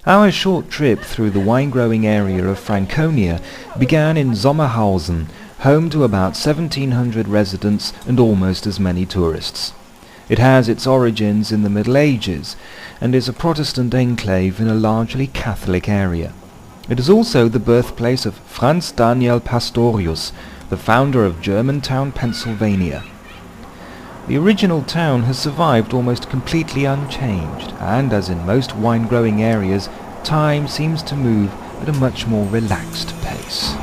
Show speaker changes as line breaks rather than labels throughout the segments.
Our short trip through the wine-growing area of Franconia began in Sommerhausen, home to about 1,700 residents and almost as many tourists. It has its origins in the Middle Ages and is a Protestant enclave in a largely Catholic area. It is also the birthplace of Franz Daniel Pastorius, the founder of Germantown, Pennsylvania. The original town has survived almost completely unchanged, and as in most wine-growing areas, time seems to move at a much more relaxed pace.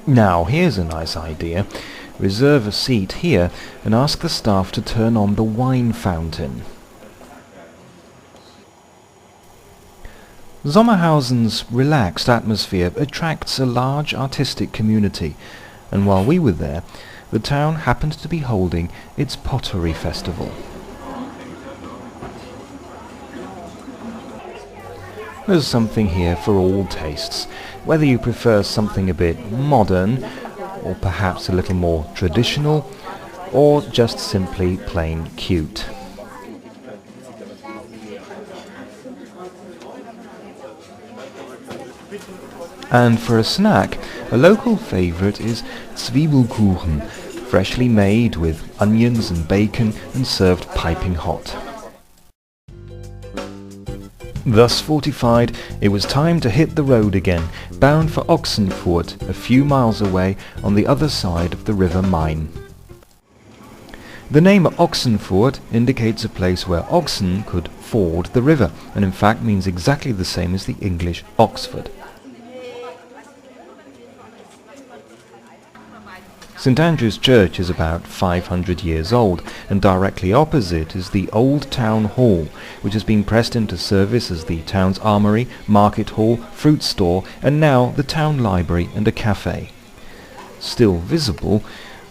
Now, here's a nice idea. Reserve a seat here and ask the staff to turn on the wine fountain. Sommerhausen's relaxed atmosphere attracts a large artistic community, and while we were there, the town happened to be holding its pottery festival. There's something here for all tastes, whether you prefer something a bit modern, or perhaps a little more traditional, or just simply plain cute. And for a snack, a local favourite is Zwiebelkuchen, freshly made with onions and bacon and served piping hot. Thus fortified, it was time to hit the road again, bound for Ochsenfurt, a few miles away on the other side of the River Main. The name Ochsenfurt indicates a place where oxen could ford the river, and in fact means exactly the same as the English Oxford. St Andrew's Church is about 500 years old, and directly opposite is the Old Town Hall, which has been pressed into service as the town's armoury, market hall, fruit store, and now the town library and a cafe. Still visible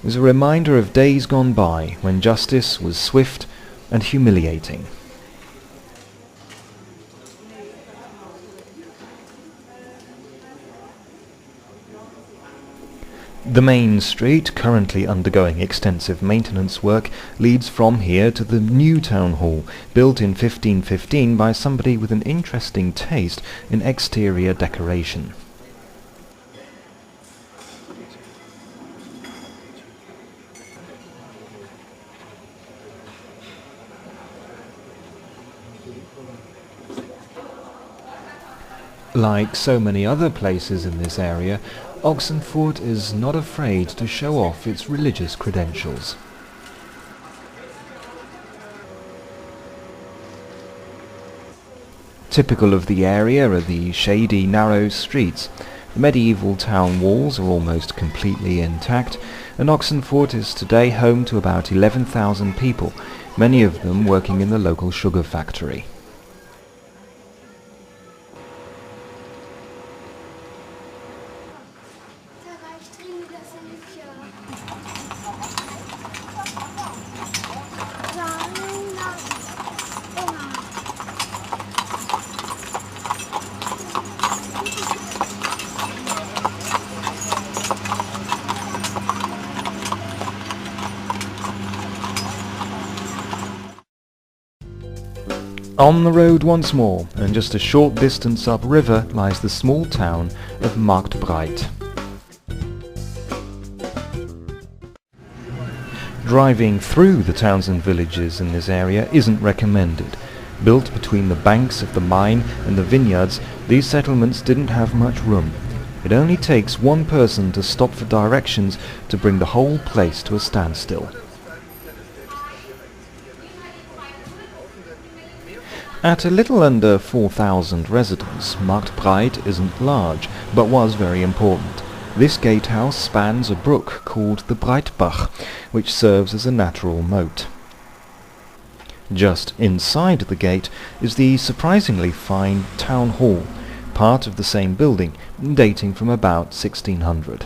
is a reminder of days gone by when justice was swift and humiliating. The main street, currently undergoing extensive maintenance work, leads from here to the new town hall, built in 1515 by somebody with an interesting taste in exterior decoration. Like so many other places in this area, Ochsenfurt is not afraid to show off its religious credentials. Typical of the area are the shady, narrow streets. The medieval town walls are almost completely intact, and Ochsenfurt is today home to about 11,000 people, many of them working in the local sugar factory. On the road once more, and just a short distance upriver, lies the small town of Marktbreit. Driving through the towns and villages in this area isn't recommended. Built between the banks of the Main and the vineyards, these settlements didn't have much room. It only takes one person to stop for directions to bring the whole place to a standstill. At a little under 4,000 residents, Marktbreit isn't large, but was very important. This gatehouse spans a brook called the Breitbach, which serves as a natural moat. Just inside the gate is the surprisingly fine town hall, part of the same building, dating from about 1600.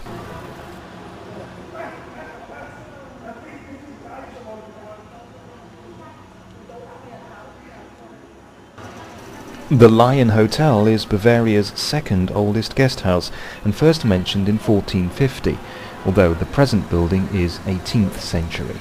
The Lion Hotel is Bavaria's second oldest guest house and first mentioned in 1450, although the present building is 18th century.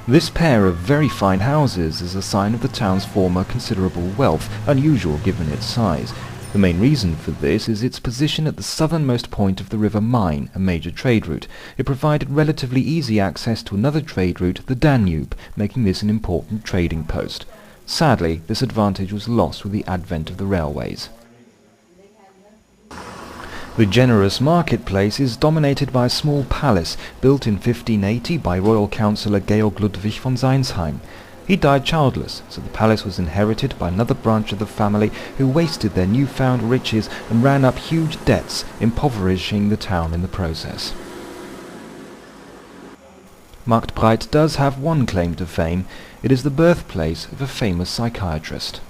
This pair of very fine houses is a sign of the town's former considerable wealth, unusual given its size. The main reason for this is its position at the southernmost point of the River Main, a major trade route. It provided relatively easy access to another trade route, the Danube, making this an important trading post. Sadly, this advantage was lost with the advent of the railways. The generous marketplace is dominated by a small palace built in 1580 by royal councillor Georg Ludwig von Seinsheim. He died childless, so the palace was inherited by another branch of the family who wasted their newfound riches and ran up huge debts, impoverishing the town in the process. Marktbreit does have one claim to fame. It is the birthplace of a famous psychiatrist.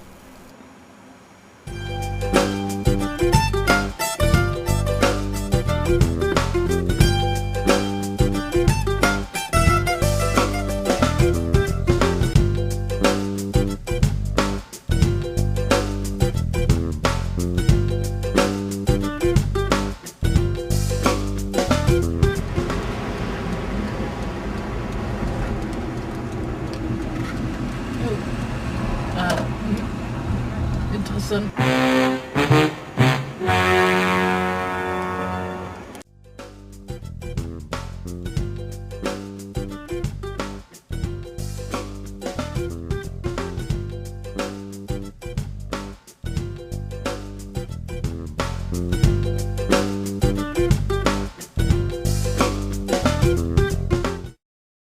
Interessant.